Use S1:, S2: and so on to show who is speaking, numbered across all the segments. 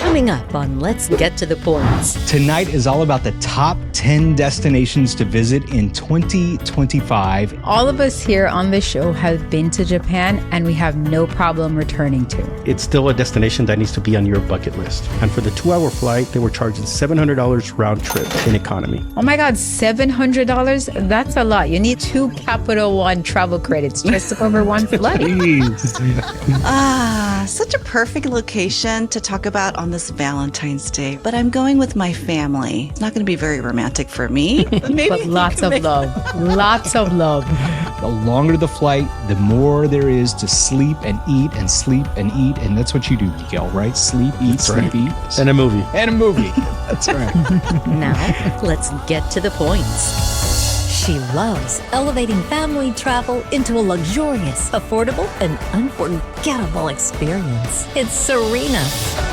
S1: Coming up on Let's Get to the Points.
S2: Tonight is all about the top 10 destinations to visit in 2025.
S3: All of us here on the show have been to Japan, and we have no problem returning to.
S4: It's still a destination that needs to be on your bucket list. And for the 2-hour flight, they were charging $700 round trip in economy.
S3: Oh my God, $700? That's a lot. You need 2 Capital One travel credits just to cover one flight.
S5: Such a perfect location to talk about on this Valentine's Day. But I'm going with my family. It's not going to be very romantic for me.
S3: But lots of love. Lots of love.
S2: The longer the flight, the more there is to sleep and eat and sleep and eat. And that's what you do, Miguel, right? Sleep, eat,
S4: That's
S2: sleep,
S4: right.
S2: eat.
S4: And a movie.
S2: And a movie. That's right.
S1: Now, let's get to the points. She loves elevating family travel into a luxurious, affordable, and unforgettable experience. It's Serena.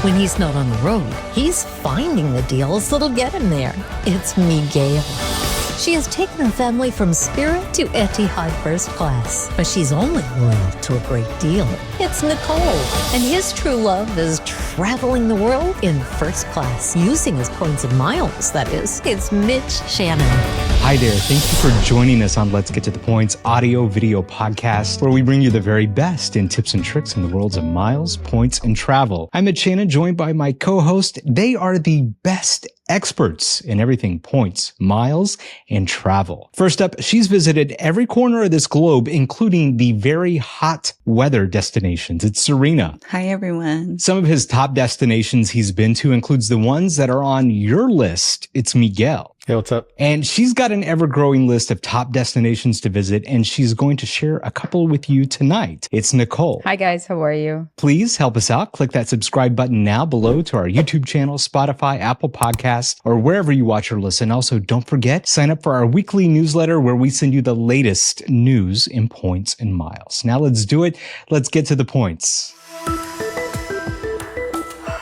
S1: When he's not on the road, he's finding the deals that'll get him there. It's Miguel. She has taken her family from Spirit to Etihad First Class, but she's only loyal to a great deal. It's Nicole, and his true love is traveling the world in first class, using his points and miles, that is. It's Mitch Shannon.
S2: Hi there. Thank you for joining us on Let's Get to the Points audio video podcast, where we bring you the very best in tips and tricks in the worlds of miles, points, and travel. I'm Mitch Shannon, joined by my co-host. They are the best experts in everything points, miles, and travel. First up, she's visited every corner of this globe, including the very hot weather destinations. It's Serena.
S5: Hi, everyone.
S2: Some of his top destinations he's been to includes the ones that are on your list. It's Miguel.
S4: Hey, what's up?
S2: And she's got an ever-growing list of top destinations to visit, and she's going to share a couple with you tonight. It's Nicole.
S3: Hi, guys. How are you?
S2: Please help us out. Click that subscribe button now below to our YouTube channel, Spotify, Apple Podcasts, or wherever you watch or listen. Also, don't forget, sign up for our weekly newsletter where we send you the latest news in points and miles. Now let's do it. Let's get to the points.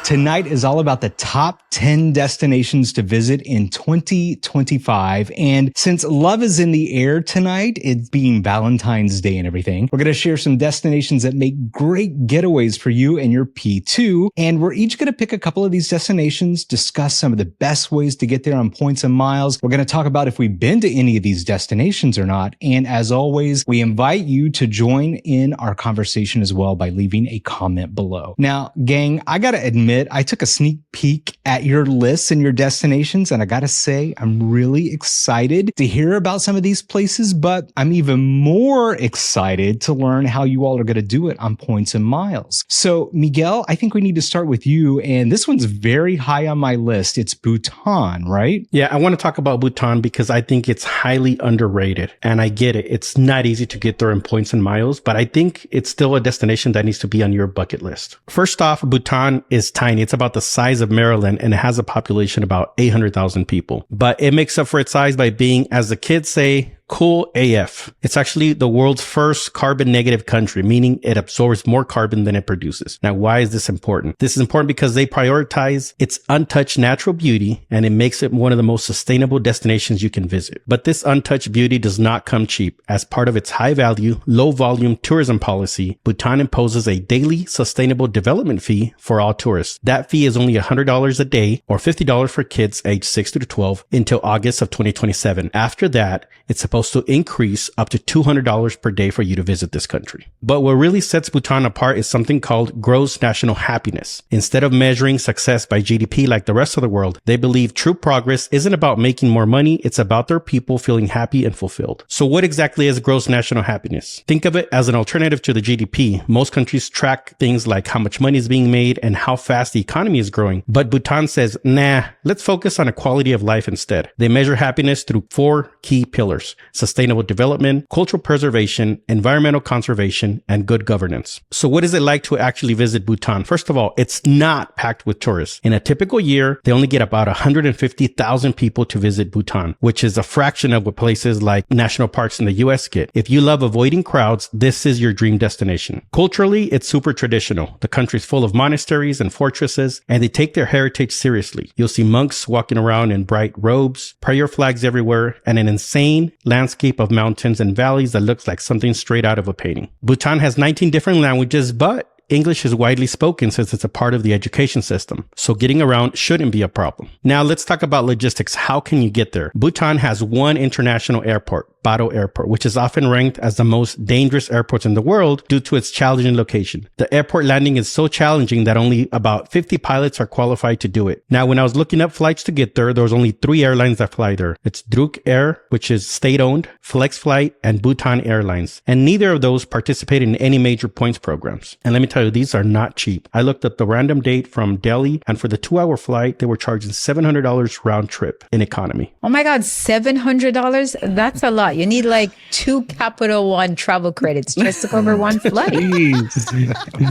S2: Tonight is all about the top 10 destinations to visit in 2025. And since love is in the air tonight, it being Valentine's Day and everything, we're going to share some destinations that make great getaways for you and your P2. And we're each going to pick a couple of these destinations, discuss some of the best ways to get there on points and miles. We're going to talk about if we've been to any of these destinations or not. And as always, we invite you to join in our conversation as well by leaving a comment below. Now, gang, I got to admit, I took a sneak peek at your lists and your destinations, and I gotta say, I'm really excited to hear about some of these places, but I'm even more excited to learn how you all are gonna do it on points and miles. So, Miguel, I think we need to start with you, and this one's very high on my list. It's Bhutan, right?
S4: Yeah, I want to talk about Bhutan because I think it's highly underrated. And I get it. It's not easy to get there in points and miles, but I think it's still a destination that needs to be on your bucket list. First off, Bhutan is tiny. It's about the size of Maryland and it has a population about 800,000 people. But it makes up for its size by being, as the kids say, cool AF. It's actually the world's first carbon negative country, meaning it absorbs more carbon than it produces. Now, why is this important? This is important because they prioritize its untouched natural beauty and it makes it one of the most sustainable destinations you can visit. But this untouched beauty does not come cheap. As part of its high value, low volume tourism policy, Bhutan imposes a daily sustainable development fee for all tourists. That fee is only $100 a day or $50 for kids aged 6 to 12 until August of 2027. After that, it's supposed to increase up to $200 per day for you to visit this country. But what really sets Bhutan apart is something called gross national happiness. Instead of measuring success by GDP like the rest of the world, they believe true progress isn't about making more money, it's about their people feeling happy and fulfilled. So what exactly is gross national happiness? Think of it as an alternative to the GDP. Most countries track things like how much money is being made and how fast the economy is growing. But Bhutan says, nah, let's focus on a quality of life instead. They measure happiness through 4 key pillars: sustainable development, cultural preservation, environmental conservation, and good governance. So what is it like to actually visit Bhutan? First of all, it's not packed with tourists. In a typical year, they only get about 150,000 people to visit Bhutan, which is a fraction of what places like national parks in the US get. If you love avoiding crowds, this is your dream destination. Culturally, it's super traditional. The country's full of monasteries and fortresses, and they take their heritage seriously. You'll see monks walking around in bright robes, prayer flags everywhere, and an insane landscape of mountains and valleys that looks like something straight out of a painting. Bhutan has 19 different languages, but English is widely spoken since it's a part of the education system. So getting around shouldn't be a problem. Now let's talk about logistics. How can you get there? Bhutan has one international airport, Bado Airport, which is often ranked as the most dangerous airport in the world due to its challenging location. The airport landing is so challenging that only about 50 pilots are qualified to do it. Now, when I was looking up flights to get there was only 3 airlines that fly there. It's Druk Air, which is state-owned, Flex Flight, and Bhutan Airlines. And neither of those participate in any major points programs. And let me tell you, these are not cheap. I looked up the random date from Delhi, and for the 2-hour flight, they were charging $700 round trip in economy.
S3: Oh my God, $700? That's a lot. You need like 2 Capital One travel credits just to cover one flight.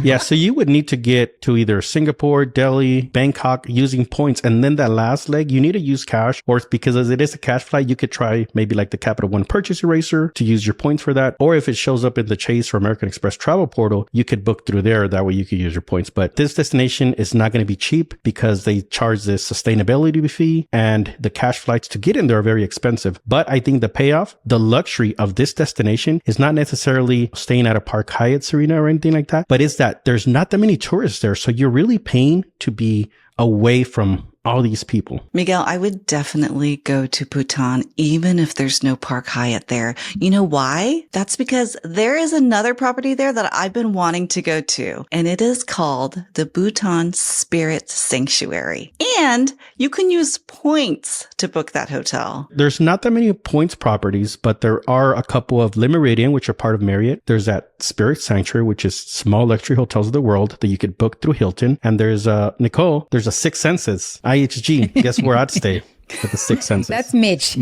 S4: Yeah, so you would need to get to either Singapore, Delhi, Bangkok using points. And then that last leg, you need to use cash, or because as it is a cash flight, you could try maybe like the Capital One Purchase Eraser to use your points for that. Or if it shows up in the Chase or American Express travel portal, you could book through there. That way you could use your points. But this destination is not going to be cheap because they charge this sustainability fee, and the cash flights to get in there are very expensive. But I think the payoff, the luxury of this destination is not necessarily staying at a Park Hyatt, Serena, or anything like that, but is that there's not that many tourists there. So you're really paying to be away from all these people.
S5: Miguel, I would definitely go to Bhutan, even if there's no Park Hyatt there. You know why? That's because there is another property there that I've been wanting to go to, and it is called the Bhutan Spirit Sanctuary. And you can use points to book that hotel.
S4: There's not that many points properties, but there are a couple of Le Méridien, which are part of Marriott. There's that Spirit Sanctuary, which is small luxury hotels of the world that you could book through Hilton. And there's Nicole, there's a Six Senses. IHG. Guess where I'd stay with the Six Senses.
S3: That's Mitch.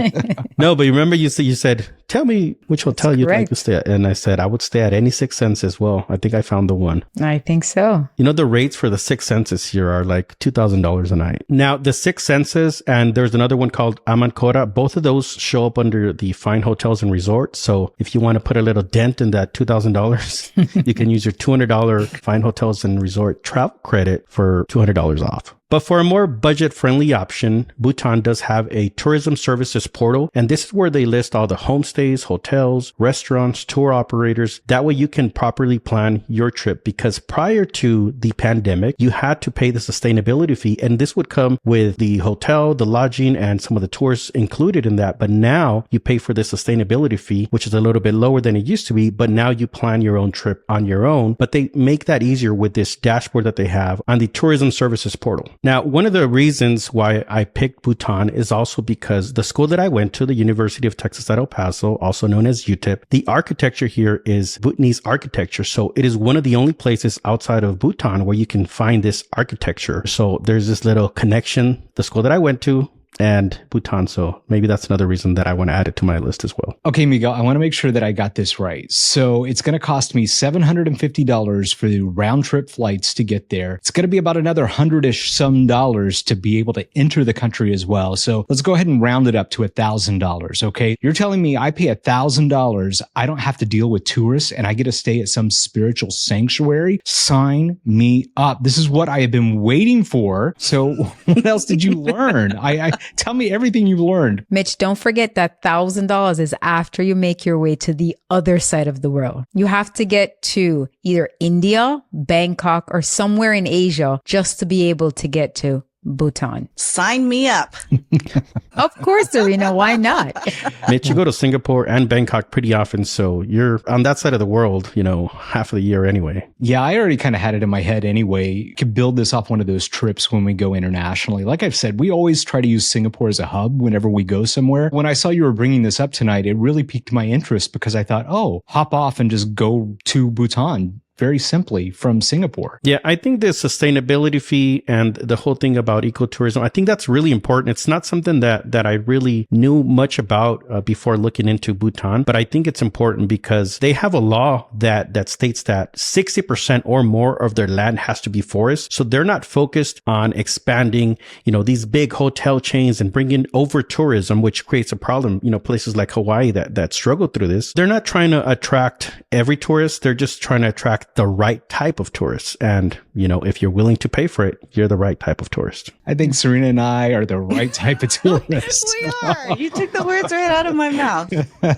S4: No, but you remember you said, tell me which hotel you'd like to stay at. And I said, I would stay at any Six Senses. Well, I think I found the one.
S3: I think so.
S4: You know, the rates for the Six Senses here are like $2,000 a night. Now, the Six Senses, and there's another one called Amancora. Both of those show up under the fine hotels and resorts. So if you want to put a little dent in that $2,000, you can use your $200 fine hotels and resort travel credit for $200 off. But for a more budget-friendly option, Bhutan does have a tourism services portal, and this is where they list all the homestays, hotels, restaurants, tour operators. That way you can properly plan your trip, because prior to the pandemic, you had to pay the sustainability fee, and this would come with the hotel, the lodging, and some of the tours included in that. But now you pay for the sustainability fee, which is a little bit lower than it used to be, but now you plan your own trip on your own. But they make that easier with this dashboard that they have on the tourism services portal. Now, one of the reasons why I picked Bhutan is also because the school that I went to, the University of Texas at El Paso, also known as UTEP, the architecture here is Bhutanese architecture. So it is one of the only places outside of Bhutan where you can find this architecture. So there's this little connection, the school that I went to and Bhutan. So maybe that's another reason that I want to add it to my list as well.
S2: Okay, Miguel, I want to make sure that I got this right. So it's going to cost me $750 for the round trip flights to get there. It's going to be about another $100-ish some dollars to be able to enter the country as well. So let's go ahead and round it up to $1,000. Okay. You're telling me I pay $1,000. I don't have to deal with tourists and I get to stay at some spiritual sanctuary. Sign me up. This is what I have been waiting for. So what else did you learn? Tell me everything you've learned.
S3: Mitch, don't forget that $1,000 is after you make your way to the other side of the world. You have to get to either India, Bangkok, or somewhere in Asia just to be able to get to Bhutan.
S5: Sign me up.
S3: Of course, Serena. Why not?
S4: Mitch, you go to Singapore and Bangkok pretty often, so you're on that side of the world, half of the year anyway.
S2: Yeah, I already kind of had it in my head anyway. You could build this off one of those trips when we go internationally. Like I've said, we always try to use Singapore as a hub whenever we go somewhere. When I saw you were bringing this up tonight, it really piqued my interest because I thought, hop off and just go to Bhutan. Very simply from Singapore.
S4: Yeah, I think the sustainability fee and the whole thing about ecotourism, I think that's really important. It's not something that I really knew much about before looking into Bhutan, but I think it's important because they have a law that states that 60% or more of their land has to be forest. So they're not focused on expanding, these big hotel chains and bringing over tourism, which creates a problem. Places like Hawaii that struggle through this. They're not trying to attract every tourist. They're just trying to attract the right type of tourist. And, if you're willing to pay for it, you're the right type of tourist.
S2: I think Serena and I are the right type of tourists.
S5: We are. You took the words right out of my mouth.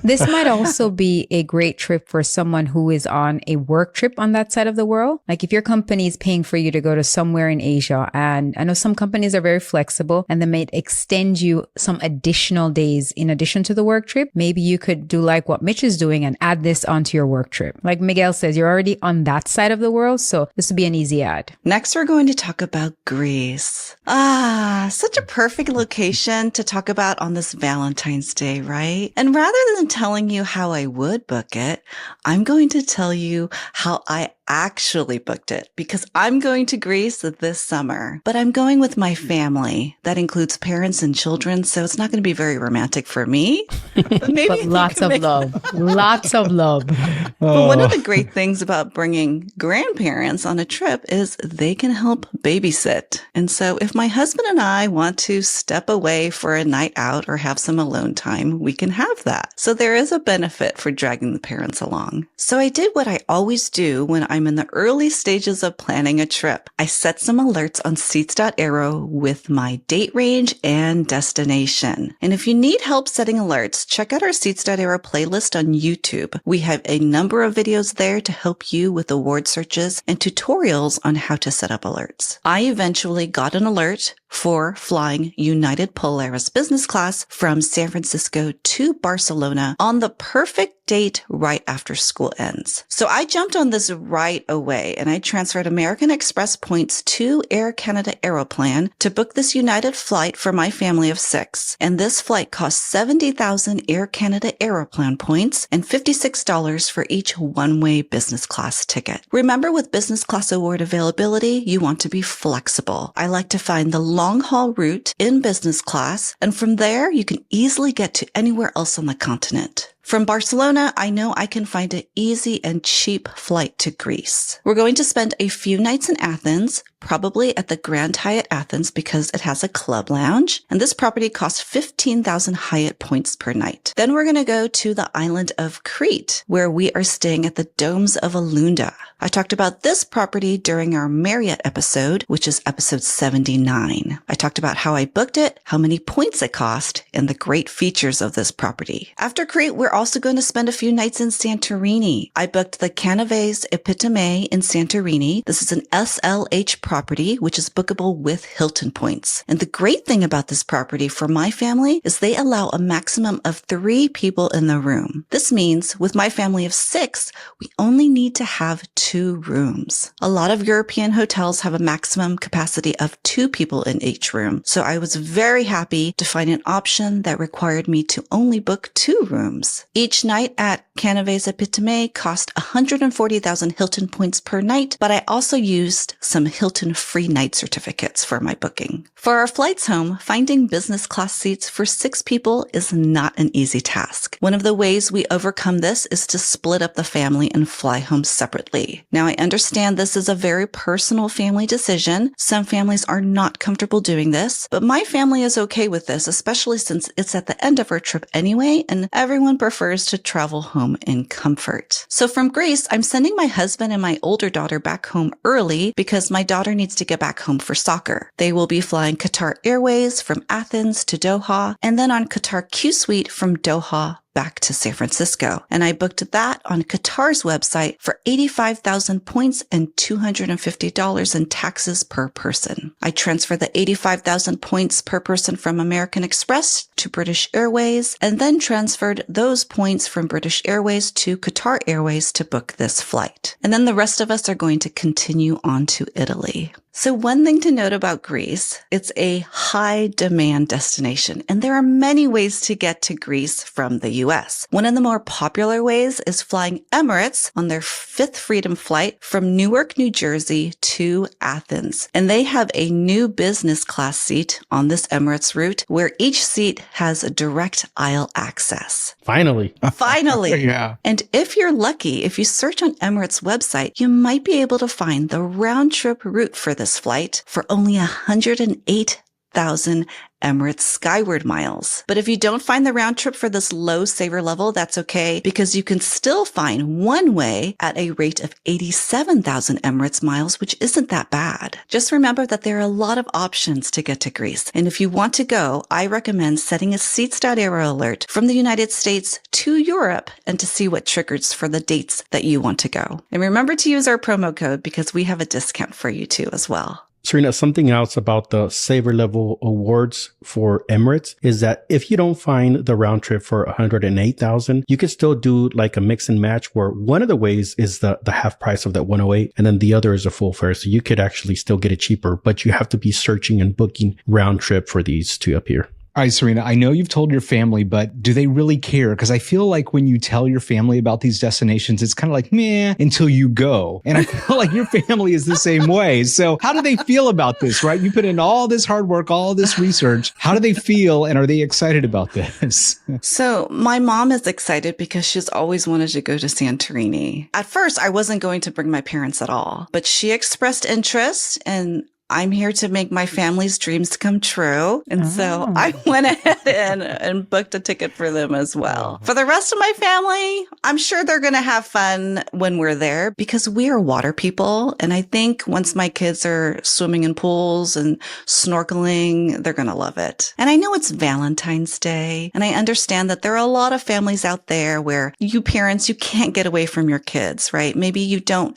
S3: This might also be a great trip for someone who is on a work trip on that side of the world. Like if your company is paying for you to go to somewhere in Asia, and I know some companies are very flexible and they may extend you some additional days in addition to the work trip. Maybe you could do like what Mitch is doing and add this onto your work trip. Like Miguel says, you're already on that side of the world, so this would be an easy add.
S5: Next, we're going to talk about Greece. Such a perfect location to talk about on this Valentine's Day, right? And rather than telling you how I would book it, I'm going to tell you how I actually booked it because I'm going to Greece this summer, but I'm going with my family. That includes parents and children, so it's not going to be very romantic for me. But maybe
S3: but lots of love. Lots of love.
S5: But one of the great things about bringing grandparents on a trip is they can help babysit. And so if my husband and I want to step away for a night out or have some alone time, we can have that. So there is a benefit for dragging the parents along. So I did what I always do when I'm in the early stages of planning a trip. I set some alerts on Seats.aero with my date range and destination. And if you need help setting alerts, check out our Seats.aero playlist on YouTube. We have a number of videos there to help you with award searches and tutorials on how to set up alerts. I eventually got an alert for flying United Polaris business class from San Francisco to Barcelona on the perfect date right after school ends. So I jumped on this right away and I transferred American Express points to Air Canada Aeroplan to book this United flight for my family of 6. And this flight cost 70,000 Air Canada Aeroplan points and $56 for each one-way business class ticket. Remember, with business class award availability, you want to be flexible. I like to find the long-haul route in business class, and from there, you can easily get to anywhere else on the continent. From Barcelona, I know I can find an easy and cheap flight to Greece. We're going to spend a few nights in Athens, probably at the Grand Hyatt Athens because it has a club lounge, and this property costs 15,000 Hyatt points per night. Then we're going to go to the island of Crete, where we are staying at the Domes of Alunda. I talked about this property during our Marriott episode, which is episode 79. I talked about how I booked it, how many points it cost, and the great features of this property. After Crete, we're also going to spend a few nights in Santorini. I booked the Canaves Epitome in Santorini. This is an SLH property, which is bookable with Hilton points. And the great thing about this property for my family is they allow a maximum of 3 people in the room. This means with my family of 6, we only need to have 2 rooms. A lot of European hotels have a maximum capacity of 2 people in each room. So I was very happy to find an option that required me to only book 2 rooms. Each night at Canaves Epitome cost 140,000 Hilton points per night, but I also used some Hilton free night certificates for my booking. For our flights home, finding business class seats for 6 people is not an easy task. One of the ways we overcome this is to split up the family and fly home separately. Now, I understand this is a very personal family decision. Some families are not comfortable doing this, but my family is okay with this, especially since it's at the end of our trip anyway, and everyone prefers to travel home in comfort. So from Greece, I'm sending my husband and my older daughter back home early because my daughter needs to get back home for soccer. They will be flying Qatar Airways from Athens to Doha, and then on Qatar Q Suite from Doha back to San Francisco. And I booked that on Qatar's website for 85,000 points and $250 in taxes per person. I transferred the 85,000 points per person from American Express to British Airways, and then transferred those points from British Airways to Qatar Airways to book this flight. And then the rest of us are going to continue on to Italy. So one thing to note about Greece, it's a high demand destination, and there are many ways to get to Greece from the US. One of the more popular ways is flying Emirates on their 5th Freedom flight from Newark, New Jersey to Athens. And they have a new business class seat on this Emirates route where each seat has a direct aisle access.
S4: Finally.
S5: Finally.
S2: Yeah.
S5: And if you're lucky, if you search on Emirates' website, you might be able to find the round trip route for this flight for only 108,000 Emirates Skyward miles. But if you don't find the round trip for this low saver level, that's okay, because you can still find one way at a rate of 87,000 Emirates miles, which isn't that bad. Just remember that there are a lot of options to get to Greece. And if you want to go, I recommend setting a Seats.aero alert from the United States to Europe and to see what triggers for the dates that you want to go. And remember to use our promo code because we have a discount for you too as well.
S4: Serena, something else about the saver level awards for Emirates is that if you don't find the round trip for 108,000, you can still do like a mix and match where one of the ways is the half price of that 108 and then the other is a full fare. So you could actually still get it cheaper, but you have to be searching and booking round trip for these two up here.
S2: All right, Serena, I know you've told your family, but do they really care? Because I feel like when you tell your family about these destinations, it's kind of like, meh, until you go. And I feel like your family is the same way. So how do they feel about this, right? You put in all this hard work, all this research. How do they feel? And are they excited about this?
S5: So my mom is excited because she's always wanted to go to Santorini. At first, I wasn't going to bring my parents at all, but she expressed interest, and I'm here to make my family's dreams come true. And so I went ahead and booked a ticket for them as well. For the rest of my family, I'm sure they're going to have fun when we're there because we are water people. And I think once my kids are swimming in pools and snorkeling, they're going to love it. And I know it's Valentine's Day, and I understand that there are a lot of families out there where you parents, you can't get away from your kids, right? Maybe you don't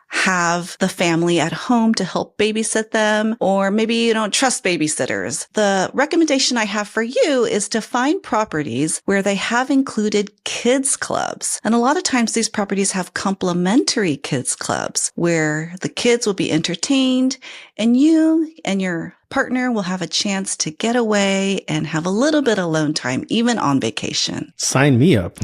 S5: have the family at home to help babysit them, or maybe you don't trust babysitters. The recommendation I have for you is to find properties where they have included kids clubs. And a lot of times these properties have complimentary kids clubs where the kids will be entertained and you and your partner will have a chance to get away and have a little bit alone time, even on vacation.
S4: Sign me up.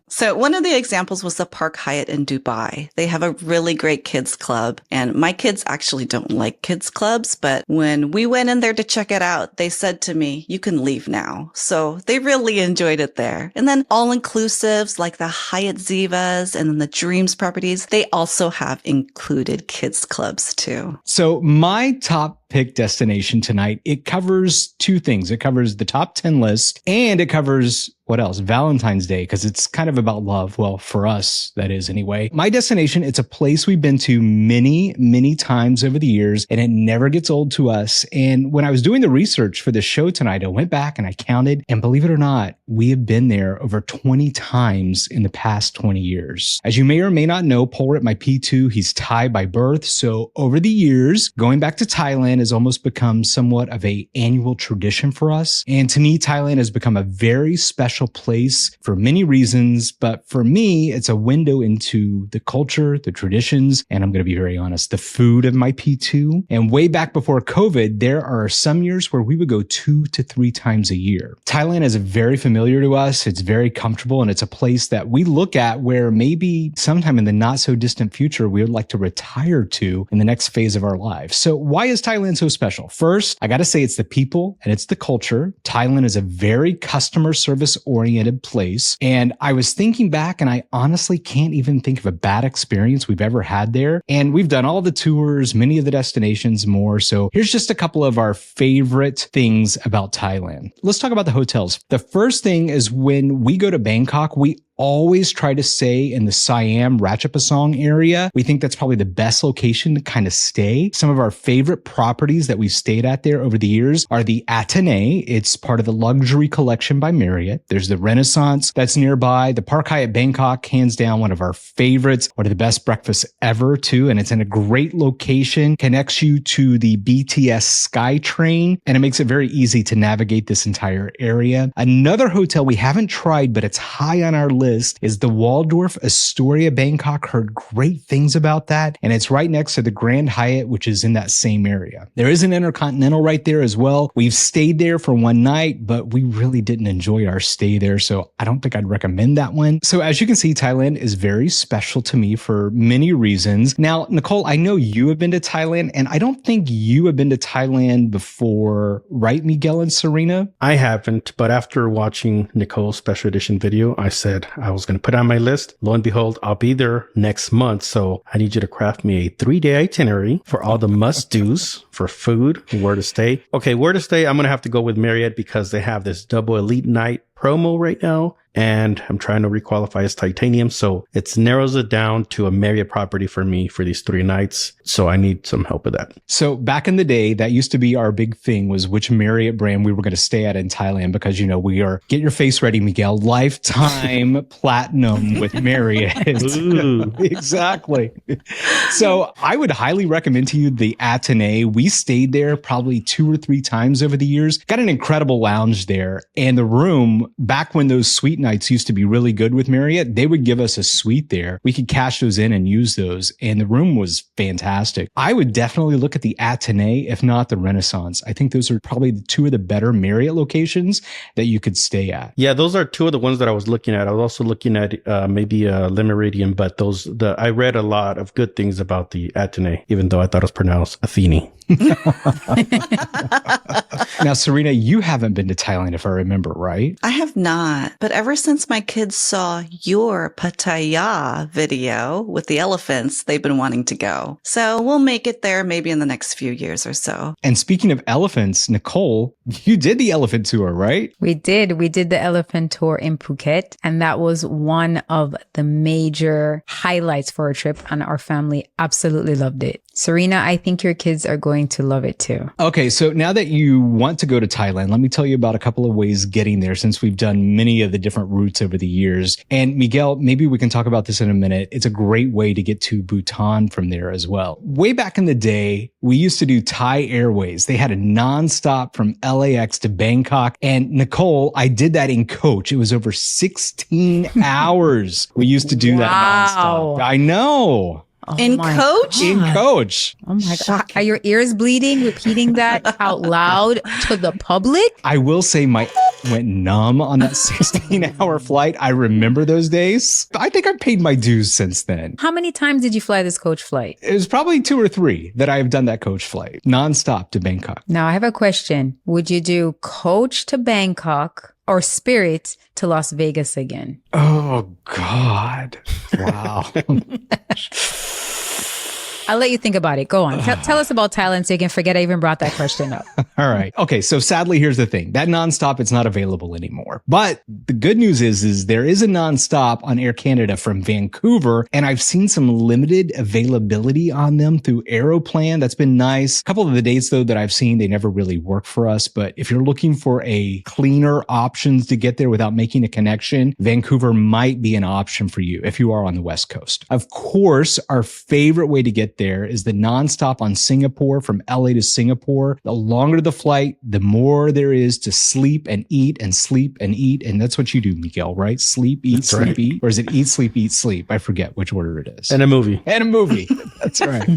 S5: So one of the examples was the Park Hyatt in Dubai. They have a really great kids club, and my kids actually don't like kids clubs, but when we went in there to check it out, they said to me, you can leave now. So they really enjoyed it there. And then all-inclusives like the Hyatt Zivas and then the Dreams properties, they also have included kids clubs too.
S2: So my top pick destination tonight, it covers two things. It covers the top 10 list, and it covers what else? Valentine's Day, because it's kind of about love. Well, for us, that is anyway. My destination, it's a place we've been to many, many times over the years, and it never gets old to us. And when I was doing the research for the show tonight, I went back and I counted, and believe it or not, we have been there over 20 times in the past 20 years. As you may or may not know, Polrit, my P2, he's Thai by birth. So over the years, going back to Thailand has almost become somewhat of an annual tradition for us. And to me, Thailand has become a very special place for many reasons, but for me, it's a window into the culture, the traditions, and I'm going to be very honest, the food of my P2. And way back before COVID, there are some years where we would go 2 to 3 times a year. Thailand is very familiar to us. It's very comfortable, and it's a place that we look at where maybe sometime in the not so distant future, we would like to retire to in the next phase of our lives. So why is Thailand so special? First, I got to say it's the people and it's the culture. Thailand is a very customer service oriented place. And I was thinking back, and I honestly can't even think of a bad experience we've ever had there. And we've done all the tours, many of the destinations, more. So here's just a couple of our favorite things about Thailand. Let's talk about the hotels. The first thing is when we go to Bangkok, we always try to stay in the Siam Ratchapasong area. We think that's probably the best location to kind of stay. Some of our favorite properties that we've stayed at there over the years are the Athénée. It's part of the Luxury Collection by Marriott. There's the Renaissance that's nearby. The Park Hyatt Bangkok, hands down, one of our favorites, one of the best breakfasts ever too. And it's in a great location, connects you to the BTS SkyTrain, and it makes it very easy to navigate this entire area. Another hotel we haven't tried, but it's high on our list is the Waldorf Astoria Bangkok. Heard great things about that. And it's right next to the Grand Hyatt, which is in that same area. There is an Intercontinental right there as well. We've stayed there for one night, but we really didn't enjoy our stay there. So I don't think I'd recommend that one. So as you can see, Thailand is very special to me for many reasons. Now, Nicole, I know you have been to Thailand, and I don't think you have been to Thailand before, right, Miguel and Serena?
S4: I haven't, but after watching Nicole's special edition video, I said, I was going to put on my list. Lo and behold, I'll be there next month. So I need you to craft me a 3-day itinerary for all the must-dos for food, where to stay. Okay, where to stay, I'm going to have to go with Marriott because they have this double elite night promo right now. And I'm trying to requalify as titanium. So it narrows it down to a Marriott property for me for these 3 nights. So I need some help with that.
S2: So back in the day, that used to be our big thing, was which Marriott brand we were going to stay at in Thailand, because, you know, we are, get your face ready, Miguel, lifetime platinum with Marriott. Exactly. So I would highly recommend to you the Atenay. We stayed there probably 2 or 3 times over the years. Got an incredible lounge there. And the room, back when those suite nights used to be really good with Marriott, they would give us a suite there. We could cash those in and use those. And the room was fantastic. I would definitely look at the Atenay, if not the Renaissance. I think those are probably 2 of the better Marriott locations that you could stay at.
S4: Yeah, those are 2 of the ones that I was looking at. I was also looking at maybe Le Méridien, but I read a lot of good things about the Atenay, even though I thought it was pronounced Athene.
S2: Now, Serena, you haven't been to Thailand, if I remember right.
S5: I have not, but ever since my kids saw your Pattaya video with the elephants, they've been wanting to go. So we'll make it there maybe in the next few years or so.
S2: And speaking of elephants, Nicole, you did the elephant tour, right?
S3: We did. We did the elephant tour in Phuket, and that was one of the major highlights for our trip, and our family absolutely loved it. Serena, I think your kids are going to love it too.
S2: Okay, so now that you want to go to Thailand, let me tell you about a couple of ways getting there, since we've done many of the different routes over the years. And Miguel, maybe we can talk about this in a minute. It's a great way to get to Bhutan from there as well. Way back in the day, we used to do Thai Airways. They had a nonstop from LAX to Bangkok. And Nicole, I did that in coach. It was over 16 hours. We used to do that nonstop. I know.
S3: Oh
S5: In coach?
S2: In coach.
S3: Oh my God. Are your ears bleeding repeating that out loud to the public?
S2: I will say my went numb on that 16-hour flight. I remember those days. I think I've paid my dues since then.
S3: How many times did you fly this coach flight?
S2: It was probably 2 or 3 that I've done that coach flight, nonstop to Bangkok.
S3: Now I have a question. Would you do coach to Bangkok or Spirit to Las Vegas again?
S2: Oh, God. Wow.
S3: I'll let you think about it. Go on. Tell us about Thailand so you can forget I even brought that question up.
S2: All right. Okay. So sadly, here's the thing. That nonstop, it's not available anymore. But the good news is there is a nonstop on Air Canada from Vancouver, and I've seen some limited availability on them through Aeroplan. That's been nice. A couple of the dates, though, that I've seen, they never really work for us. But if you're looking for a cleaner options to get there without making a connection, Vancouver might be an option for you if you are on the West Coast. Of course, our favorite way to get there is the nonstop on Singapore from LA to Singapore. The longer the flight, the more there is to sleep and eat and sleep and eat. And that's what you do, Miguel, right? Sleep, eat,
S4: That's
S2: sleep,
S4: right.
S2: eat. Or is it eat, sleep, eat, sleep? I forget which order it is.
S4: And a movie.
S2: And a movie. That's right.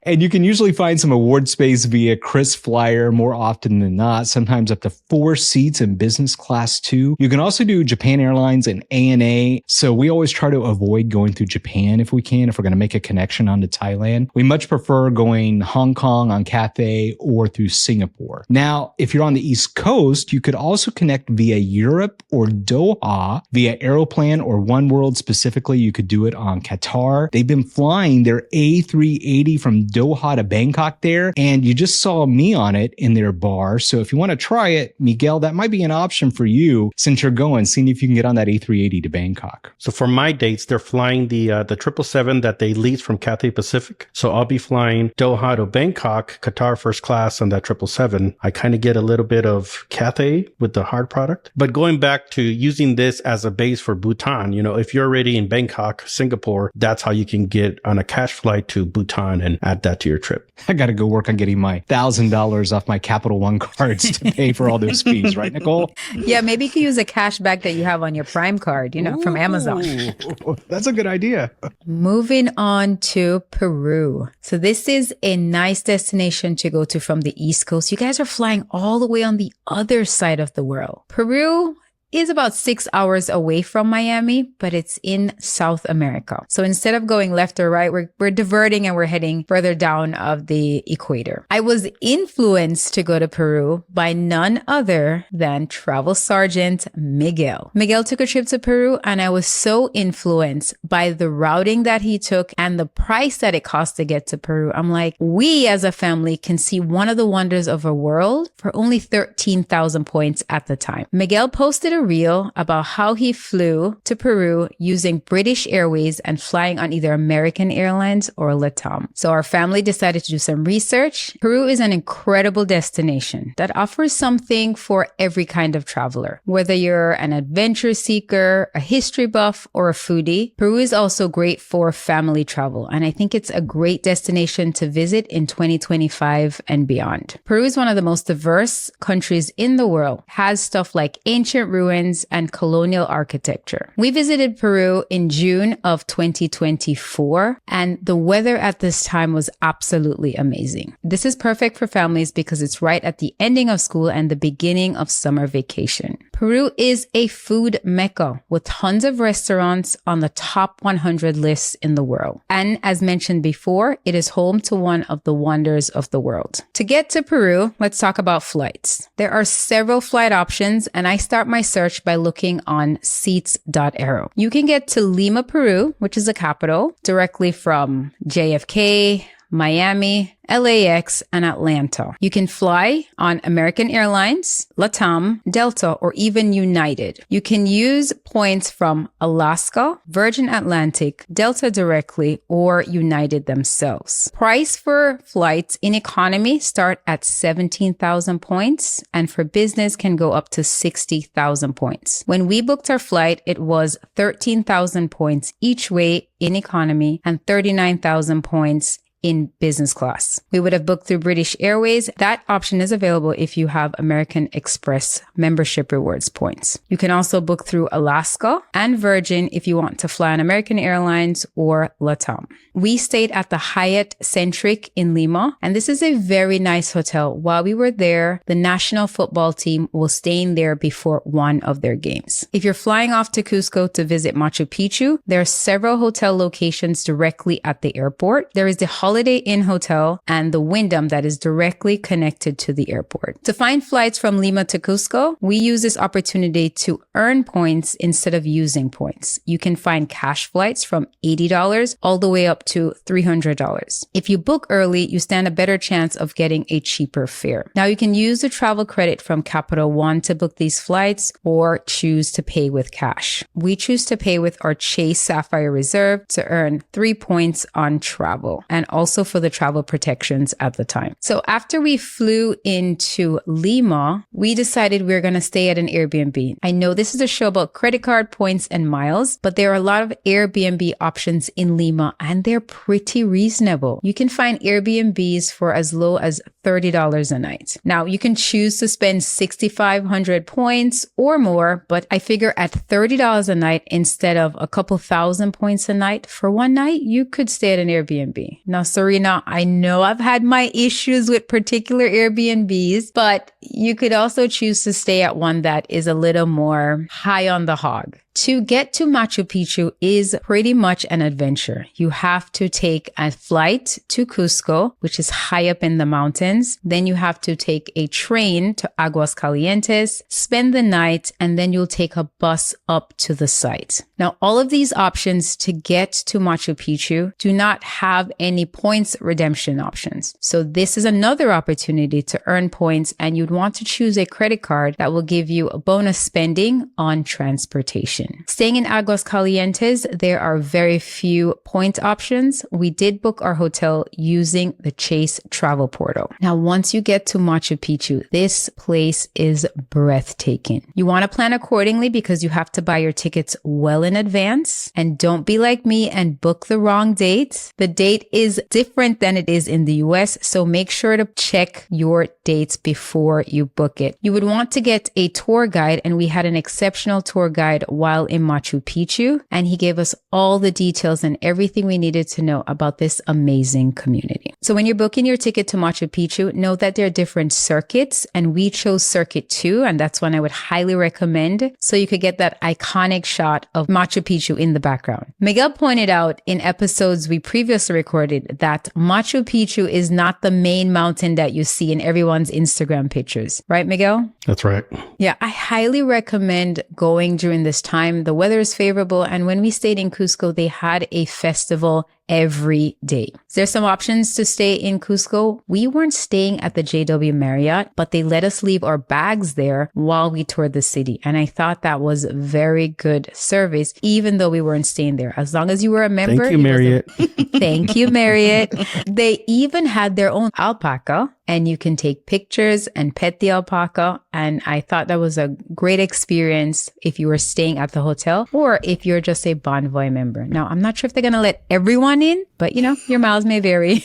S2: And you can usually find some award space via Chris Flyer more often than not, sometimes up to 4 seats in business class too. You can also do Japan Airlines and ANA. So we always try to avoid going through Japan if we can, if we're going to make a connection onto Thailand. We much prefer going Hong Kong on Cathay or through Singapore. Now, if you're on the East Coast, you could also connect via Europe or Doha via Aeroplan or One World specifically. You could do it on Qatar. They've been flying their A380 from Doha to Bangkok there, and you just saw me on it in their bar. So if you want to try it, Miguel, that might be an option for you since you're going, seeing if you can get on that A380 to Bangkok.
S4: So for my dates, they're flying the 777 that they lease from Cathay Pacific. So I'll be flying Doha to Bangkok, Qatar first class on that 777. I kind of get a little bit of Cathay with the hard product. But going back to using this as a base for Bhutan, you know, if you're already in Bangkok, Singapore, that's how you can get on a cash flight to Bhutan and add that to your trip.
S2: I got to go work on getting my $1,000 off my Capital One cards to pay for all those fees, right, Nicole?
S3: Yeah, maybe you can use a cashback that you have on your Prime card, from Amazon.
S2: Ooh, that's a good idea.
S3: Moving on to Peru. So this is a nice destination to go to from the East Coast. You guys are flying all the way on the other side of the world. Peru is about 6 hours away from Miami, but it's in South America. So instead of going left or right, we're diverting and we're heading further down of the equator. I was influenced to go to Peru by none other than travel sergeant Miguel. Miguel took a trip to Peru, and I was so influenced by the routing that he took and the price that it cost to get to Peru. I'm like, we as a family can see one of the wonders of a world for only 13,000 points at the time. Miguel posted a reel about how he flew to Peru using British Airways and flying on either American Airlines or LATAM. So our family decided to do some research. Peru is an incredible destination that offers something for every kind of traveler. Whether you're an adventure seeker, a history buff, or a foodie, Peru is also great for family travel. And I think it's a great destination to visit in 2025 and beyond. Peru is one of the most diverse countries in the world, has stuff like ancient ruins and colonial architecture. We visited Peru in June of 2024, and the weather at this time was absolutely amazing. This is perfect for families because it's right at the ending of school and the beginning of summer vacation. Peru is a food mecca with tons of restaurants on the top 100 lists in the world. And as mentioned before, it is home to one of the wonders of the world. To get to Peru, let's talk about flights. There are several flight options, and I start my search by looking on Seats.aero. You can get to Lima, Peru, which is the capital, directly from JFK, Miami, LAX, and Atlanta. You can fly on American Airlines, LATAM, Delta, or even United. You can use points from Alaska, Virgin Atlantic, Delta directly, or United themselves. Price for flights in economy start at 17,000 points, and for business can go up to 60,000 points. When we booked our flight, it was 13,000 points each way in economy and 39,000 points in business class. We would have booked through British Airways. That option is available if you have American Express membership rewards points. You can also book through Alaska and Virgin if you want to fly on American Airlines or LATAM. We stayed at the Hyatt Centric in Lima, and this is a very nice hotel. While we were there, the national football team was staying there before one of their games. If you're flying off to Cusco to visit Machu Picchu, there are several hotel locations directly at the airport. There is the Holiday Inn Hotel and the Wyndham that is directly connected to the airport. To find flights from Lima to Cusco, we use this opportunity to earn points instead of using points. You can find cash flights from $80 all the way up to $300. If you book early, you stand a better chance of getting a cheaper fare. Now you can use the travel credit from Capital One to book these flights or choose to pay with cash. We choose to pay with our Chase Sapphire Reserve to earn 3 points on travel and also for the travel protections at the time. So after we flew into Lima, we decided we were going to stay at an Airbnb. I know this is a show about credit card points and miles, but there are a lot of Airbnb options in Lima and they're pretty reasonable. You can find Airbnbs for as low as $30 a night. Now you can choose to spend 6,500 points or more, but I figure at $30 a night instead of a couple thousand points a night for one night, you could stay at an Airbnb. Now, Serena, I know I've had my issues with particular Airbnbs, but you could also choose to stay at one that is a little more high on the hog. To get to Machu Picchu is pretty much an adventure. You have to take a flight to Cusco, which is high up in the mountains. Then you have to take a train to Aguascalientes, spend the night, and then you'll take a bus up to the site. Now, all of these options to get to Machu Picchu do not have any points redemption options. So this is another opportunity to earn points, and you'd want to choose a credit card that will give you a bonus spending on transportation. Staying in Aguascalientes, there are very few point options. We did book our hotel using the Chase travel portal. Now, once you get to Machu Picchu, this place is breathtaking. You want to plan accordingly because you have to buy your tickets well in advance. And don't be like me and book the wrong date. The date is different than it is in the US, so make sure to check your dates before you book it. You would want to get a tour guide, and we had an exceptional tour guide while while in Machu Picchu, and he gave us all the details and everything we needed to know about this amazing community. So when you're booking your ticket to Machu Picchu, know that there are different circuits, and we chose circuit 2, and that's one I would highly recommend, so you could get that iconic shot of Machu Picchu in the background. Miguel pointed out in episodes we previously recorded that Machu Picchu is not the main mountain that you see in everyone's Instagram pictures. Right, Miguel?
S4: That's right.
S3: Yeah, I highly recommend going during this time. The weather is favorable, and when we stayed in Cusco, they had a festival every day. There's some options to stay in Cusco. We weren't staying at the JW Marriott, but they let us leave our bags there while we toured the city. And I thought that was very good service, even though we weren't staying there. As long as you were a member.
S4: Thank you, Marriott.
S3: Thank you, Marriott. They even had their own alpaca, and you can take pictures and pet the alpaca. And I thought that was a great experience if you were staying at the hotel or if you're just a Bonvoy member. Now, I'm not sure if they're going to let everyone in, but your miles may vary.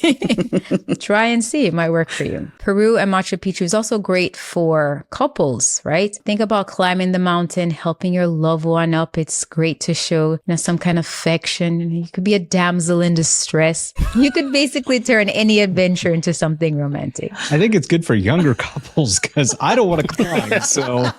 S3: Try and see. It might work for you. Peru and Machu Picchu is also great for couples, right? Think about climbing the mountain, helping your loved one up. It's great to show some kind of affection. You could be a damsel in distress. You could basically turn any adventure into something romantic.
S2: I think it's good for younger couples because I don't want to climb. So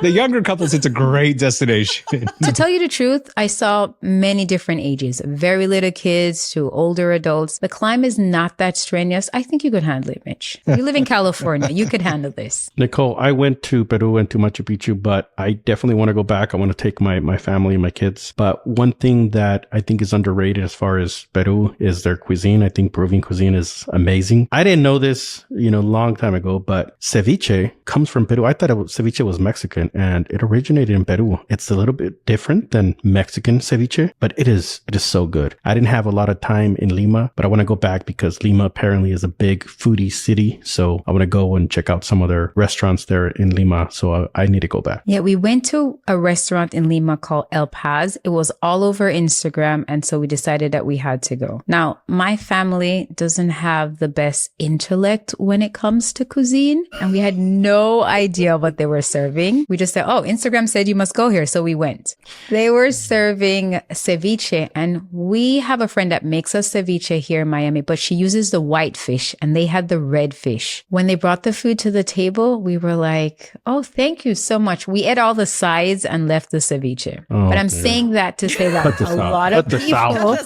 S2: the younger couples, it's a great destination.
S3: To tell you the truth, I saw many different ages, very little kids to older adults. The climb is not that strenuous. I think you could handle it, Mitch. You live in California. You could handle this.
S4: Nicole, I went to Peru and to Machu Picchu, but I definitely want to go back. I want to take my family and my kids. But one thing that I think is underrated as far as Peru is their cuisine. I think Peruvian cuisine is amazing. I didn't know this, a long time ago, but ceviche comes from Peru. I thought ceviche was Mexican, and it originated in Peru. It's a little bit different than Mexican ceviche, but it is so good. I didn't have a lot of time in Lima, but I want to go back because Lima apparently is a big foodie city. So I want to go and check out some of their restaurants there in Lima. So I need to go back.
S3: Yeah, we went to a restaurant in Lima called El Paz. It was all over Instagram. And so we decided that we had to go. Now, my family doesn't have the best intellect when it comes to cuisine. And we had no idea what they were serving. We just said, oh, Instagram said you must go here. So we went. They were serving ceviche, and we have a friend that makes us ceviche here in Miami, but she uses the white fish and they had the red fish. When they brought the food to the table, we were like, oh, thank you so much. We ate all the sides and left the ceviche.
S4: Oh,
S3: but I'm saying that to say that a lot of people...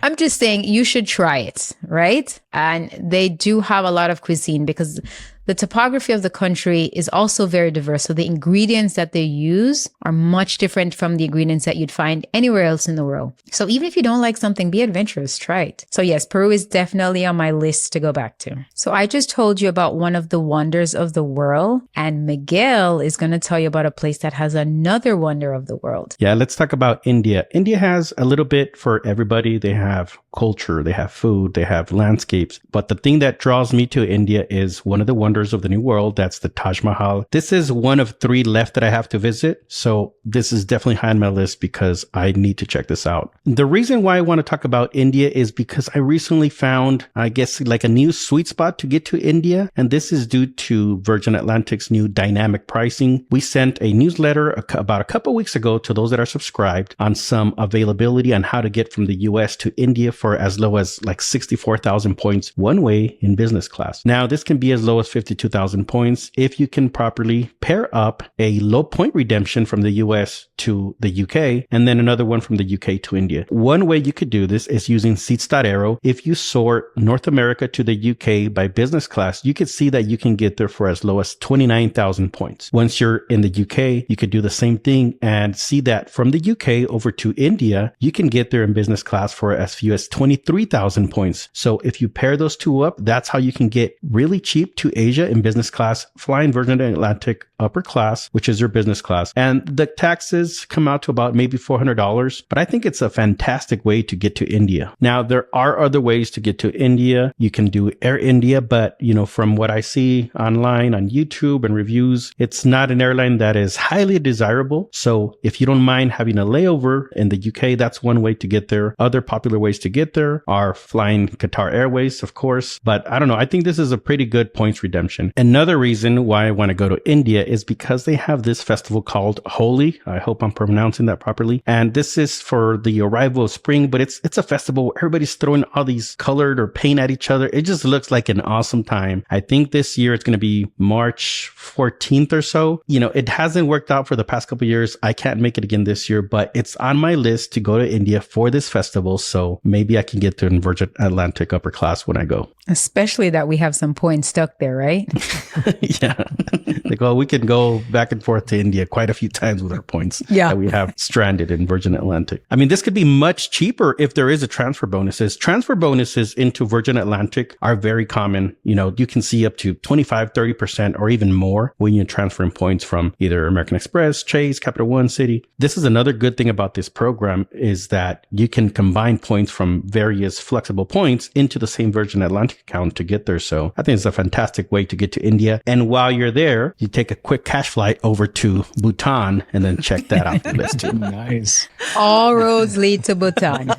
S3: I'm just saying you should try it, right? And they do have a lot of cuisine because the topography of the country is also very diverse. So the ingredients that they use are much different from the ingredients that you'd find anywhere else in the world. So even if you don't like something, be adventurous, try it. So yes, Peru is definitely on my list to go back to. So I just told you about one of the wonders of the world, and Miguel is going to tell you about a place that has another wonder of the world.
S4: Yeah, let's talk about India. India has a little bit for everybody. They have culture, they have food, they have landscapes. But the thing that draws me to India is one of the wonders of the New World. That's the Taj Mahal. This is one of 3 left that I have to visit. So this is definitely high on my list because I need to check this out. The reason why I want to talk about India is because I recently found, I guess, like a new sweet spot to get to India. And this is due to Virgin Atlantic's new dynamic pricing. We sent a newsletter about a couple weeks ago to those that are subscribed on some availability on how to get from the US to India for as low as like 64,000 points one way in business class. Now, this can be as low as 52,000 points if you can properly pair up a low point redemption from the US to the UK and then another one from the UK to India. One way you could do this is using Seats.aero. If you sort North America to the UK by business class, you could see that you can get there for as low as 29,000 points. Once you're in the UK, you could do the same thing and see that from the UK over to India, you can get there in business class for as few as 23,000 points. So if you pair those two up, that's how you can get really cheap to Asia in business class, flying Virgin Atlantic upper class, which is your business class. And the taxes come out to about maybe $400, but I think it's a fantastic way to get to India. Now, there are other ways to get to India. You can do Air India, but from what I see online on YouTube and reviews, it's not an airline that is highly desirable. So if you don't mind having a layover in the UK, that's one way to get there. Other popular ways to get there are flying Qatar Airways, of course. But I don't know. I think this is a pretty good points redemption. Another reason why I want to go to India is because they have this festival called Holi. I hope I'm pronouncing that properly. And this is for the arrival of spring, but it's a festival where everybody's throwing all these colored or paint at each other. It just looks like an awesome time. I think this year it's going to be March 14th or so. You know, it hasn't worked out for the past couple of years. I can't make it again this year, but it's on my list to go to India for this festival. So maybe I can get to Virgin Atlantic upper class when I go.
S3: Especially that we have some points stuck there, right?
S4: Yeah. Like, well, we can go back and forth to India quite a few times with our points that we have stranded in Virgin Atlantic. I mean, this could be much cheaper if there is a transfer bonuses. Transfer bonuses into Virgin Atlantic are very common. You know, you can see up to 25, 30% or even more when you're transferring points from either American Express, Chase, Capital One, Citi. This is another good thing about this program is that you can combine points from various flexible points into the same Virgin Atlantic account to get there. So I think it's a fantastic way to get to India. And while you're there, you take a quick cash flight over to Bhutan and then check that out the list too.
S2: Nice.
S3: All roads lead to Bhutan.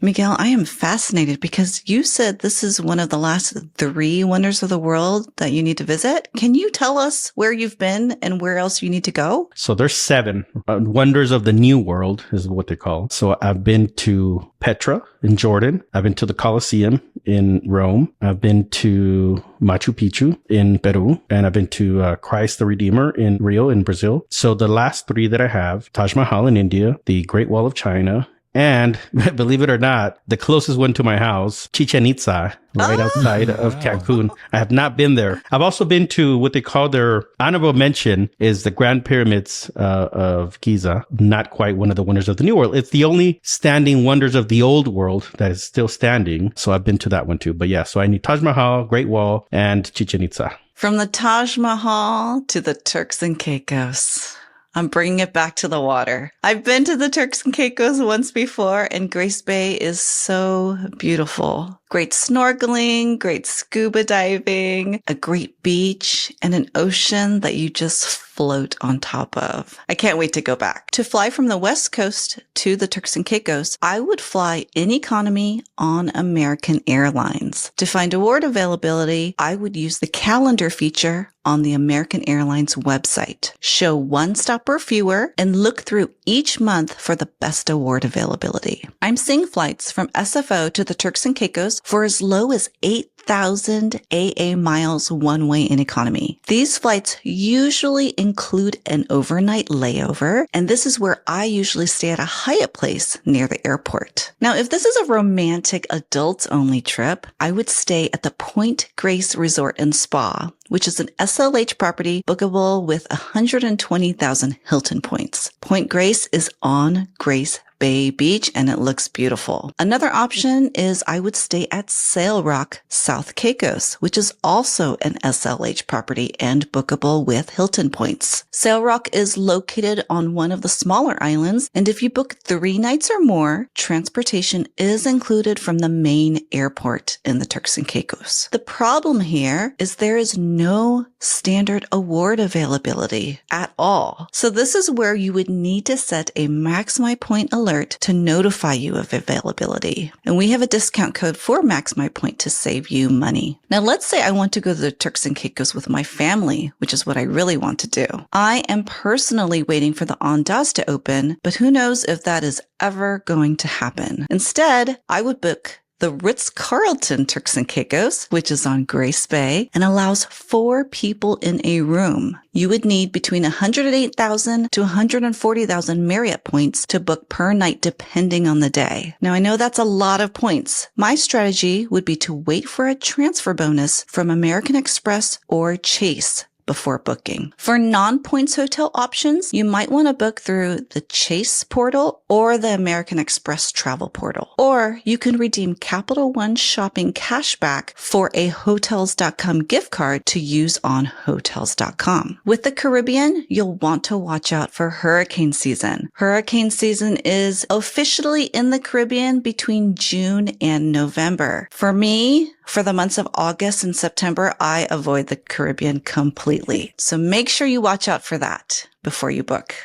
S5: Miguel, I am fascinated because you said this is one of the last 3 wonders of the world that you need to visit. Can you tell us where you've been and where else you need to go?
S4: So there's 7 wonders of the new world is what they call. So I've been to Petra in Jordan. I've been to the Colosseum in Rome. I've been to Machu Picchu in Peru. And I've been to Christ the Redeemer in Rio in Brazil. So the last 3 that I have, Taj Mahal in India, the Great Wall of China, and believe it or not, the closest one to my house, Chichen Itza, right outside of Cancun. I have not been there. I've also been to what they call their honorable mention is the Grand Pyramids of Giza. Not quite one of the wonders of the new world. It's the only standing wonders of the old world that is still standing. So I've been to that one too. But yeah, so I need Taj Mahal, Great Wall, and Chichen Itza.
S5: From the Taj Mahal to the Turks and Caicos. I'm bringing it back to the water. I've been to the Turks and Caicos once before, and Grace Bay is so beautiful. Great snorkeling, great scuba diving, a great beach, and an ocean that you just float on top of. I can't wait to go back. To fly from the West Coast to the Turks and Caicos, I would fly in economy on American Airlines. To find award availability, I would use the calendar feature on the American Airlines website. Show one stop or fewer and look through each month for the best award availability. I'm seeing flights from SFO to the Turks and Caicos for as low as 8,000 AA miles one way in economy. These flights usually include an overnight layover, and this is where I usually stay at a Hyatt place near the airport. Now, if this is a romantic adults-only trip, I would stay at the Point Grace Resort and Spa, which is an SLH property bookable with 120,000 Hilton points. Point Grace is on Grace Bay Beach and it looks beautiful. Another option is I would stay at Sail Rock, South Caicos, which is also an SLH property and bookable with Hilton points. Sail Rock is located on one of the smaller islands, and if you book 3 nights or more, transportation is included from the main airport in the Turks and Caicos. The problem here is there is no standard award availability at all. So this is where you would need to set a MaxMyPoint alert to notify you of availability. And we have a discount code for MaxMyPoint to save you money. Now, let's say I want to go to the Turks and Caicos with my family, which is what I really want to do. I am personally waiting for the Andaz to open, but who knows if that is ever going to happen. Instead, I would book the Ritz-Carlton Turks and Caicos, which is on Grace Bay, and allows 4 people in a room. You would need between 108,000 to 140,000 Marriott points to book per night, depending on the day. Now, I know that's a lot of points. My strategy would be to wait for a transfer bonus from American Express or Chase before booking. For non-points hotel options, you might want to book through the Chase portal or the American Express travel portal. Or you can redeem Capital One shopping cashback for a Hotels.com gift card to use on Hotels.com. With the Caribbean, you'll want to watch out for hurricane season. Hurricane season is officially in the Caribbean between June and November. For me, for the months of August and September, I avoid the Caribbean completely. So make sure you watch out for that before you book.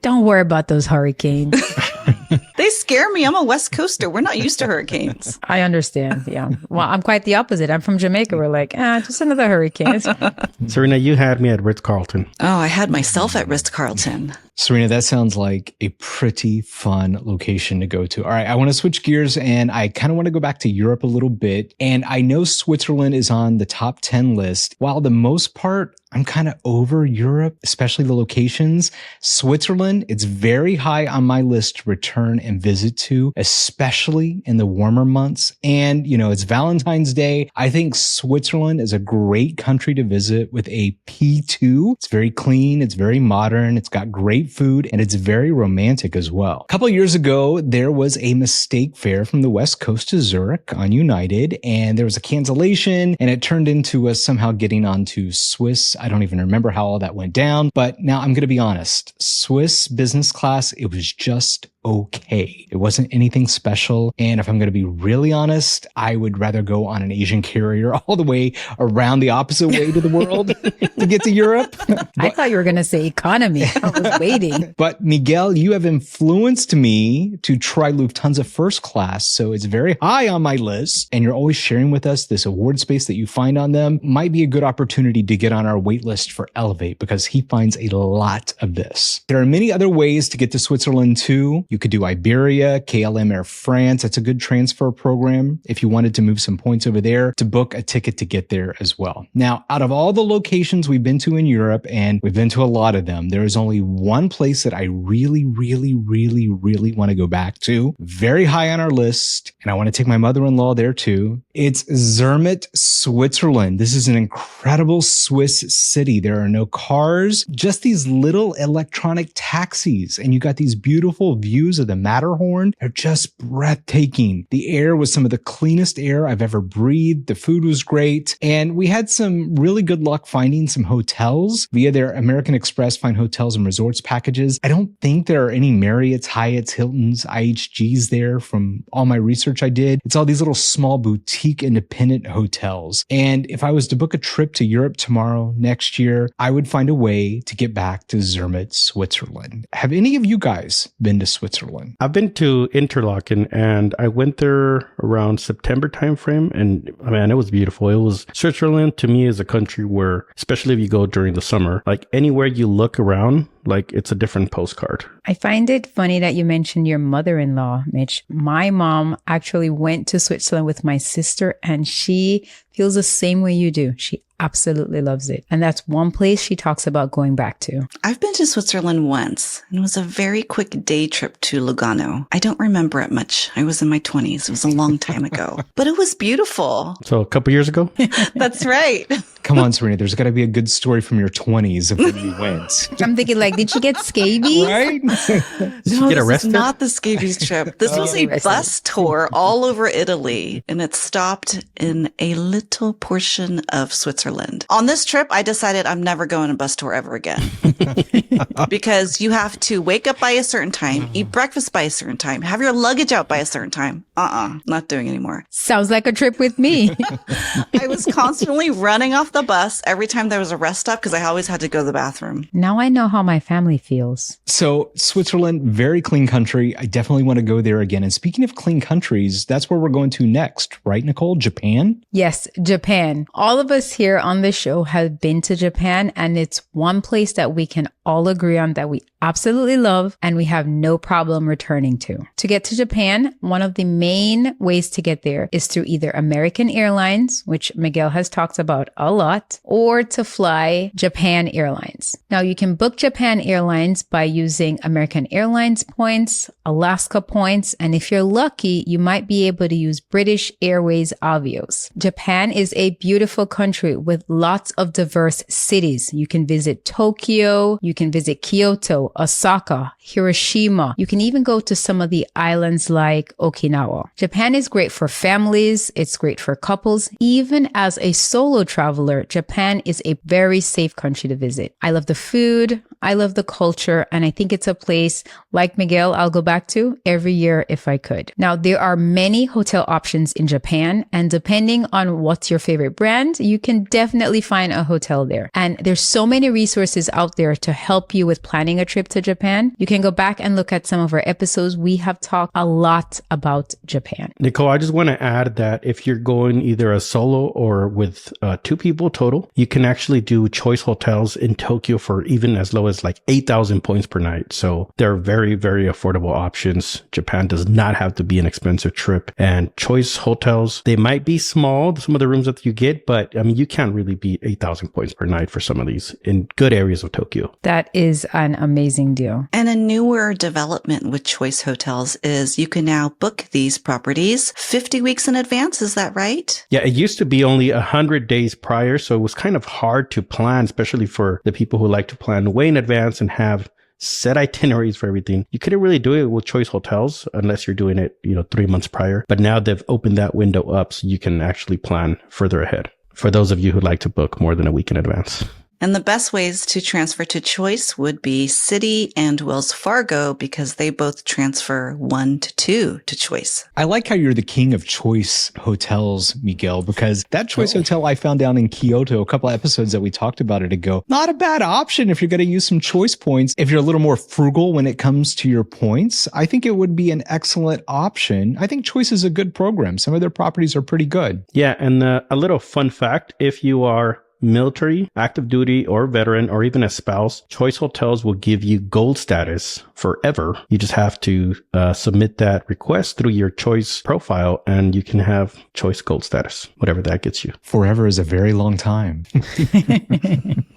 S3: Don't worry about those hurricanes.
S5: They scare me. I'm a West Coaster. We're not used to hurricanes.
S3: I understand. Yeah. Well, I'm quite the opposite. I'm from Jamaica. We're like, just another hurricane.
S4: Serena, you had me at Ritz-Carlton.
S5: Oh, I had myself at Ritz-Carlton.
S2: Serena, that sounds like a pretty fun location to go to. All right, I want to switch gears and I kind of want to go back to Europe a little bit. And I know Switzerland is on the top 10 list. While the most part, I'm kind of over Europe, especially the locations. Switzerland, it's very high on my list to return and visit to, especially in the warmer months. And, it's Valentine's Day. I think Switzerland is a great country to visit with a P2. It's very clean. It's very modern. It's got great food and it's very romantic as well. A couple of years ago, there was a mistake fare from the West Coast to Zurich on United and there was a cancellation and it turned into us somehow getting onto Swiss. I don't even remember how all that went down, but now I'm going to be honest. Swiss business class, it was just okay. It wasn't anything special. And if I'm going to be really honest, I would rather go on an Asian carrier all the way around the opposite way to the world to get to Europe.
S3: I thought you were going to say economy. I was waiting.
S2: But Miguel, you have influenced me to try Lufthansa first class. So it's very high on my list. And you're always sharing with us this award space that you find on them. Might be a good opportunity to get on our wait list for Elevate because he finds a lot of this. There are many other ways to get to Switzerland too. You could do Iberia, KLM Air France. That's a good transfer program if you wanted to move some points over there to book a ticket to get there as well. Now, out of all the locations we've been to in Europe, and we've been to a lot of them, there is only one place that I really want to go back to. Very high on our list. And I want to take my mother-in-law there too. It's Zermatt, Switzerland. This is an incredible Swiss city. There are no cars, just these little electronic taxis. And you got these beautiful views of the Matterhorn. They're just breathtaking. The air was some of the cleanest air I've ever breathed. The food was great. And we had some really good luck finding some hotels via their American Express Find Hotels and Resorts packages. I don't think there are any Marriotts, Hyatts, Hiltons, IHGs there from all my research I did. It's all these little small boutique independent hotels. And if I was to book a trip to Europe tomorrow, next year, I would find a way to get back to Zermatt, Switzerland. Have any of you guys been to Switzerland?
S4: I've been to Interlaken and I went there around September timeframe. And man, it was beautiful. Switzerland to me is a country where, especially if you go during the summer, like anywhere you look around, like it's a different postcard.
S3: I find it funny that you mentioned your mother-in-law, Mitch. My mom actually went to Switzerland with my sister and she feels the same way you do. She absolutely loves it. And that's one place she talks about going back to.
S5: I've been to Switzerland once, and it was a very quick day trip to Lugano. I don't remember it much. I was in my 20s. It was a long time ago, but it was beautiful.
S4: So a couple years ago?
S5: That's right.
S2: Come on, Serena. There's got to be a good story from your 20s of when you went.
S3: I'm thinking like, did she get scabies?
S2: Right?
S4: Did you get arrested?
S5: This is not the scabies trip. This was a bus tour all over Italy, and it stopped in a little portion of Switzerland. On this trip, I decided I'm never going on a bus tour ever again because you have to wake up by a certain time, eat breakfast by a certain time, have your luggage out by a certain time. Not doing anymore.
S3: Sounds like a trip with me.
S5: I was constantly running off the bus every time there was a rest stop because I always had to go to the bathroom.
S3: Now I know how my family feels.
S2: So Switzerland, very clean country. I definitely want to go there again. And speaking of clean countries, that's where we're going to next, right, Nicole? Japan?
S3: Yes, Japan. All of us here on the show have been to Japan, and it's one place that we can all agree on that we absolutely love and we have no problem returning to. To get to Japan, one of the main ways to get there is through either American Airlines, which Miguel has talked about a lot, or to fly Japan Airlines. Now, you can book Japan Airlines by using American Airlines points, Alaska points, and if you're lucky, you might be able to use British Airways Avios. Japan is a beautiful country with lots of diverse cities. You can visit Tokyo, you can visit Kyoto, Osaka, Hiroshima. You can even go to some of the islands like Okinawa. Japan is great for families. It's great for couples. Even as a solo traveler, Japan is a very safe country to visit. I love the food. I love the culture. And I think it's a place like Miguel, I'll go back to every year if I could. Now, there are many hotel options in Japan. And depending on what's your favorite brand, you can definitely find a hotel there. And there's so many resources out there to help you with planning a trip to Japan, you can go back and look at some of our episodes. We have talked a lot about Japan.
S4: Nicole, I just want to add that if you're going either a solo or with 2 people total, you can actually do choice hotels in Tokyo for even as low as like 8,000 points per night. So they're very, very affordable options. Japan does not have to be an expensive trip. And choice hotels, they might be small, some of the rooms that you get, but I mean, you can't really beat 8,000 points per night for some of these in good areas of Tokyo.
S3: That is an amazing deal.
S5: And a newer development with choice hotels is you can now book these properties 50 weeks in advance. Is that right?
S4: Yeah, it used to be only 100 days prior. So it was kind of hard to plan, especially for the people who like to plan way in advance and have set itineraries for everything. You couldn't really do it with choice hotels unless you're doing it, 3 months prior. But now they've opened that window up so you can actually plan further ahead for those of you who like to book more than a week in advance.
S5: And the best ways to transfer to choice would be Citi and Wells Fargo because they both transfer 1 to 2 to choice.
S2: I like how you're the king of choice hotels, Miguel, because that choice hotel I found down in Kyoto, a couple of episodes that we talked about it ago, not a bad option if you're going to use some choice points. If you're a little more frugal when it comes to your points, I think it would be an excellent option. I think choice is a good program. Some of their properties are pretty good.
S4: Yeah. And a little fun fact, if you are military, active duty, or veteran, or even a spouse, choice hotels will give you gold status forever. You just have to submit that request through your choice profile and you can have choice gold status, whatever that gets you.
S2: Forever is a very long time.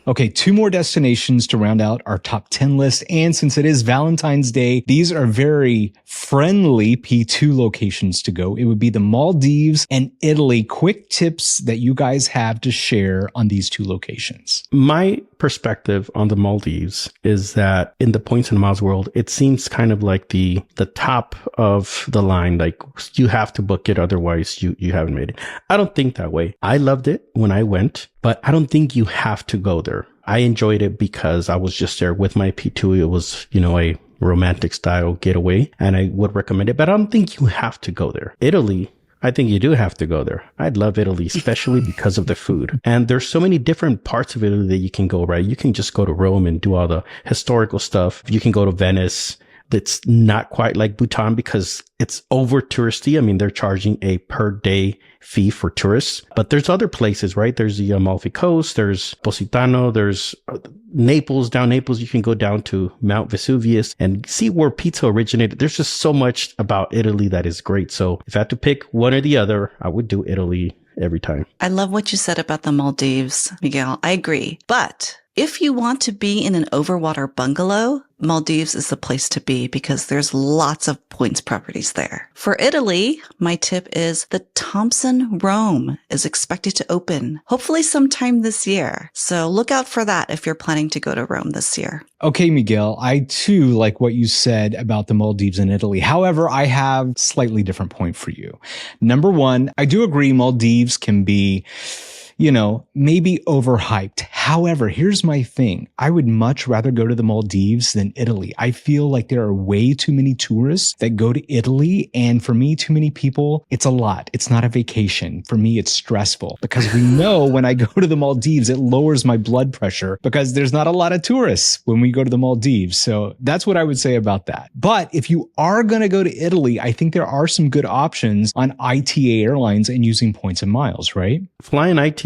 S2: Okay, 2 more destinations to round out our top 10 list. And since it is Valentine's Day, these are very friendly P2 locations to go. It would be the Maldives and Italy. Quick tips that you guys have to share on these 2 locations.
S4: My perspective on the Maldives is that in the points and miles world, it seems kind of like the top of the line. Like you have to book it. Otherwise you haven't made it. I don't think that way. I loved it when I went, but I don't think you have to go there. I enjoyed it because I was just there with my P2. It was, a romantic style getaway and I would recommend it, but I don't think you have to go there. Italy, I think you do have to go there. I'd love Italy, especially because of the food. And there's so many different parts of Italy that you can go, right? You can just go to Rome and do all the historical stuff. You can go to Venice. That's not quite like Bhutan because it's over touristy. I mean, they're charging a per day fee for tourists, but there's other places, right? There's the Amalfi Coast, there's Positano, there's Naples. Down Naples, you can go down to Mount Vesuvius and see where pizza originated. There's just so much about Italy that is great. So if I had to pick one or the other, I would do Italy every time.
S5: I love what you said about the Maldives, Miguel. I agree. But if you want to be in an overwater bungalow, Maldives is the place to be because there's lots of points properties there. For Italy, my tip is the Thompson Rome is expected to open hopefully sometime this year. So look out for that if you're planning to go to Rome this year.
S2: Okay, Miguel, I too like what you said about the Maldives and Italy. However, I have a slightly different point for you. Number one, I do agree Maldives can be maybe overhyped. However, here's my thing. I would much rather go to the Maldives than Italy. I feel like there are way too many tourists that go to Italy. And for me, too many people, it's a lot. It's not a vacation. For me, it's stressful because we know when I go to the Maldives, it lowers my blood pressure because there's not a lot of tourists when we go to the Maldives. So that's what I would say about that. But if you are going to go to Italy, I think there are some good options on ITA Airlines and using points and miles, right?
S4: Flying ITA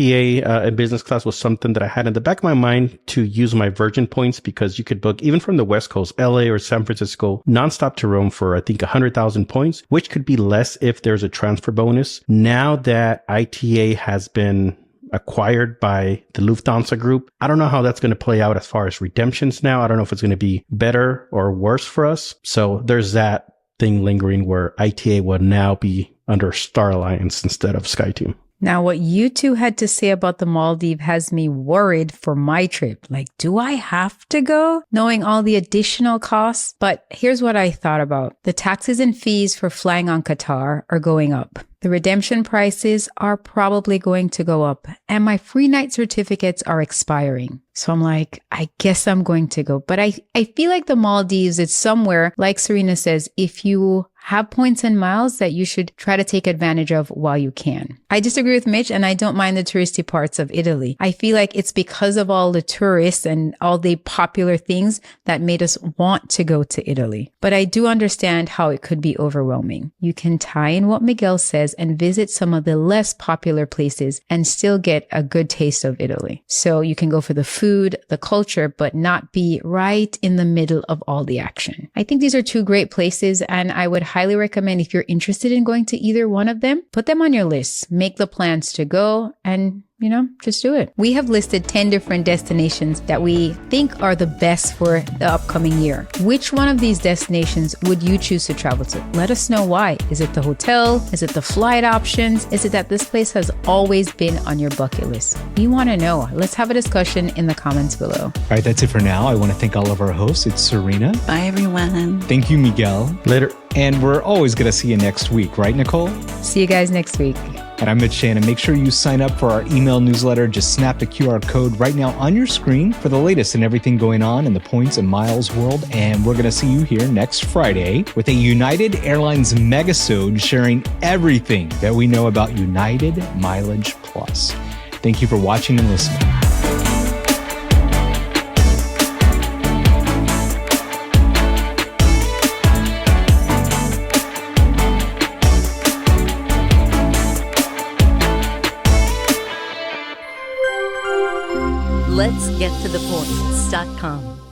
S4: in business class was something that I had in the back of my mind to use my Virgin points because you could book even from the West Coast, LA or San Francisco, nonstop to Rome for I think 100,000 points, which could be less if there's a transfer bonus. Now that ITA has been acquired by the Lufthansa group, I don't know how that's going to play out as far as redemptions now. I don't know if it's going to be better or worse for us. So there's that thing lingering where ITA will now be under Star Alliance instead of SkyTeam.
S3: Now, what you two had to say about the Maldives has me worried for my trip. Like, do I have to go, knowing all the additional costs? But here's what I thought about. The taxes and fees for flying on Qatar are going up. The redemption prices are probably going to go up. And my free night certificates are expiring. So I'm like, I guess I'm going to go. But I feel like the Maldives is somewhere, like Serena says, if you have points and miles that you should try to take advantage of while you can. I disagree with Mitch, and I don't mind the touristy parts of Italy. I feel like it's because of all the tourists and all the popular things that made us want to go to Italy. But I do understand how it could be overwhelming. You can tie in what Miguel says and visit some of the less popular places and still get a good taste of Italy. So you can go for the food, the culture, but not be right in the middle of all the action. I think these are two great places, and I would highly recommend, if you're interested in going to either one of them, put them on your list, make the plans to go, and just do it. We have listed 10 different destinations that we think are the best for the upcoming year. Which one of these destinations would you choose to travel to? Let us know why. Is it the hotel? Is it the flight options? Is it that this place has always been on your bucket list? We want to know. Let's have a discussion in the comments below.
S2: All right, that's it for now. I want to thank all of our hosts. It's Serena.
S5: Bye, everyone.
S2: Thank you, Miguel.
S4: Later.
S2: And we're always going to see you next week, right, Nicole?
S3: See you guys next week.
S2: And I'm Mitch Shannon. Make sure you sign up for our email newsletter. Just snap the QR code right now on your screen for the latest and everything going on in the points and miles world. And we're going to see you here next Friday with a United Airlines megasode sharing everything that we know about United Mileage Plus. Thank you for watching and listening.
S1: Let's get to the points.com.